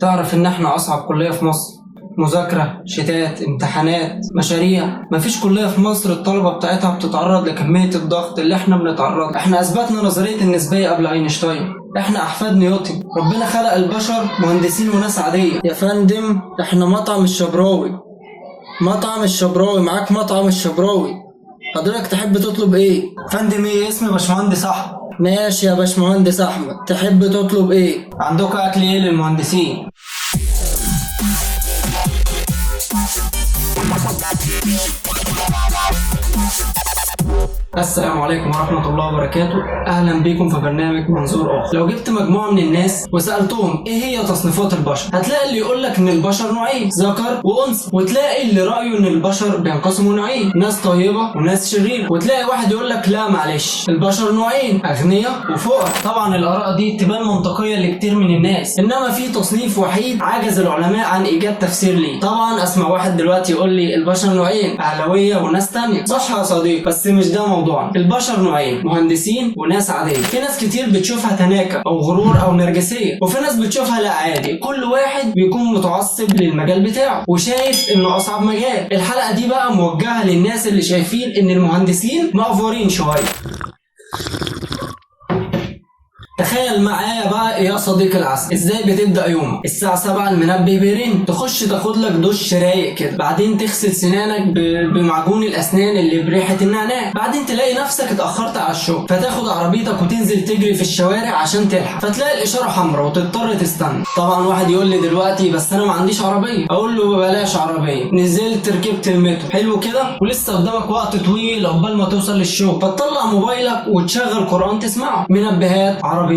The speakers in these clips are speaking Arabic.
تعرف ان احنا اصعب كلية في مصر؟ مذاكرة، شتات، امتحانات، مشاريع. مفيش كلية في مصر الطلبة بتاعتها بتتعرض لكمية الضغط اللي احنا بنتعرض. احنا اثبتنا نظرية النسبية قبل اينشتاين. احنا احفاد نيوتن. ربنا خلق البشر مهندسين وناس عادية. يا فندم احنا مطعم الشبراوي. مطعم الشبراوي، معاك مطعم الشبراوي. حضرتك تحب تطلب ايه؟ فندم ايه؟ اسمي باشمهندس احمد. ماشي يا باشمهندس احمد، تحب تطلب ايه؟ عندكم اكل ايه للمهندسين؟ السلام عليكم ورحمة الله وبركاته. أهلا بكم في برنامج منظور آخر. لو جبت مجموعة من الناس وسألتهم إيه هي تصنيفات البشر، هتلاقي اللي يقولك إن البشر نوعين، ذكر وأنثى، وتلاقي اللي رأيه إن البشر بينقسموا نوعين، ناس طيبة وناس شريرة، وتلاقي واحد يقولك لا معلش البشر نوعين، أغنياء وفقراء. طبعا الآراء دي تبان منطقية لكتير من الناس، إنما في تصنيف وحيد عجز العلماء عن إيجاد تفسير ليه. طبعا أسمع واحد دلوقتي يقول لي البشر نوعين، أهلاوية وناس تانية. صح يا صديقي، بس مش ده موضوع. البشر نوعين، مهندسين وناس عادية. في ناس كتير بتشوفها تناكة او غرور او نرجسية، وفي ناس بتشوفها لا عادي. كل واحد بيكون متعصب للمجال بتاعه وشايف انه اصعب مجال. الحلقة دي بقى موجهة للناس اللي شايفين ان المهندسين مقفورين شوية. تخيل معايا بقى يا صديقي العسل ازاي بتبدا يومك. الساعه 7 المنبه بيرن، تخش تاخد لك دش رايق كده، بعدين تغسل سنانك بمعجون الاسنان اللي بريحه النعناع، بعدين تلاقي نفسك اتاخرت على الشغل، فتاخد عربيتك وتنزل تجري في الشوارع عشان تلحق، فتلاقي الاشاره حمراء وتضطر تستنى. طبعا واحد يقول لي دلوقتي بس انا ما عنديش عربيه. اقول له بلاش عربيه، نزلت ركبت المترو، حلو كده، ولسه قدامك وقت طويل عقبال ما توصل للشغل، فتطلع موبايلك وتشغل قران تسمعه. منبهات، عربيات،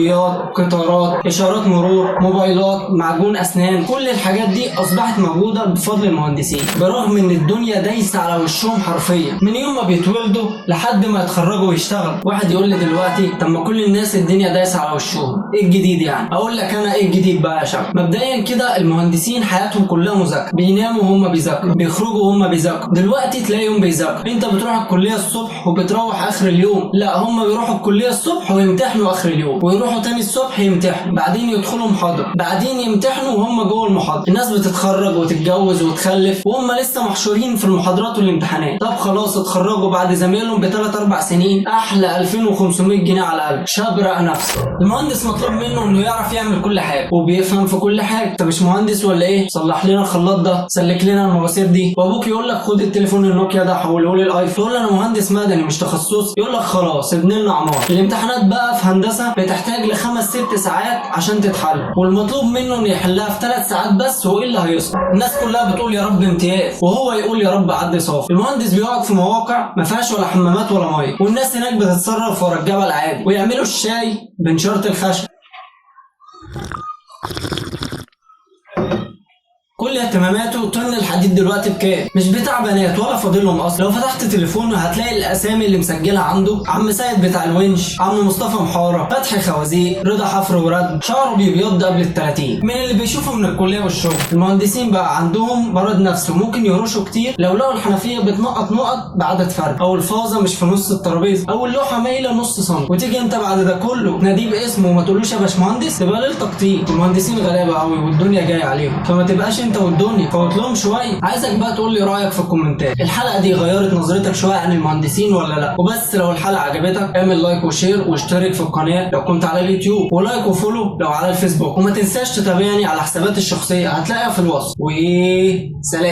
قطارات، اشارات مرور، موبايلات، معجون اسنان، كل الحاجات دي اصبحت موجوده بفضل المهندسين، برغم ان الدنيا دايسه على وشهم حرفيا من يوم ما بيتولدوا لحد ما يتخرجوا ويشتغلوا. واحد يقول لي دلوقتي طب ما كل الناس الدنيا دايسه على وشهم، ايه الجديد يعني؟ اقول لك انا ايه الجديد بقى يا شباب. مبدئيا كده المهندسين حياتهم كلها مذاكره، بيناموا وهم بيذاكروا، بيخرجوا وهم بيذاكروا. دلوقتي تلاقيهم بيذاكروا، انت بتروح الكليه الصبح وبتروح اخر اليوم. لا، هم بيروحوا الكليه الصبح ويمتحنوا اخر اليوم، ويروحوا تاني الصبح يمتحنوا، بعدين يدخلوا محاضرة، بعدين يمتحنوا وهم جوه المحاضرة. الناس بتتخرج وتتجوز وتخلف وهم لسه محشورين في المحاضرات والامتحانات. طب خلاص اتخرجوا بعد زمايلهم ب3-4 سنين، احلى 2500 جنيه على الاقل، شاب رأى نفسه. المهندس مطلوب منه انه يعرف يعمل كل حاجة وبيفهم في كل حاجة. انت مش مهندس ولا ايه؟ صلح لنا الخلاط ده، سلك لنا المواسير دي. وابوك يقول لك خد التليفون النوكيا ده حوله لي الايفون، تقول له انا مهندس مدني مش تخصصي، يقول لك خلاص ابن لنا عمار. الامتحانات بقى في هندسة بتحتاج ل5-6 ساعات عشان تتحل، والمطلوب منه انه يحلها في 3 ساعات بس، والا هيسقط. الناس كلها بتقول يا رب امتياز، وهو يقول يا رب عدي صافي. المهندس بيقعد في مواقع ما فيهاش ولا حمامات ولا ميه، والناس هناك بتتصرف ورا الجبل عادي، ويعملوا الشاي بنشارة الخشب. كل اهتماماته طن الحديد دلوقتي بكام؟ مش بتاع بنات ولا فاضلهم اصلا. لو فتحت تليفونه هتلاقي الاسامي اللي مسجلها عنده: عم سيد بتاع الونش، عم مصطفى محاره، فتحي خوازيق، رضا حفر ورد، شعره بيبيض قبل ال30 من اللي بيشوفه من الكليه والشغل. المهندسين بقى عندهم مرض نفسي، ممكن يهرشوا كتير لو لقوا الحنفيه بتنقط نقط بعدد فرق، او الفازه مش في نص الترابيزه، او اللوحه مايله نص سم، وتيجي انت بعد ده كله ناديه باسمه وما تقولوش يا باشمهندس، تبقى ليلتك طين. المهندسين غلابه قوي والدنيا جايه عليهم، فما تبقاش انت والدنيا فوت لهم شويه. عايزك بقى تقول لي رايك في الكومنتات. الحلقه دي غيرت نظرتك شويه عن المهندسين ولا لا؟ وبس لو الحلقه عجبتك اعمل لايك وشير واشترك في القناه لو كنت على اليوتيوب، ولايك وفولو لو على الفيسبوك، وما تنساش تتابعني على حساباتي الشخصيه هتلاقيها في الوصف. وسلام.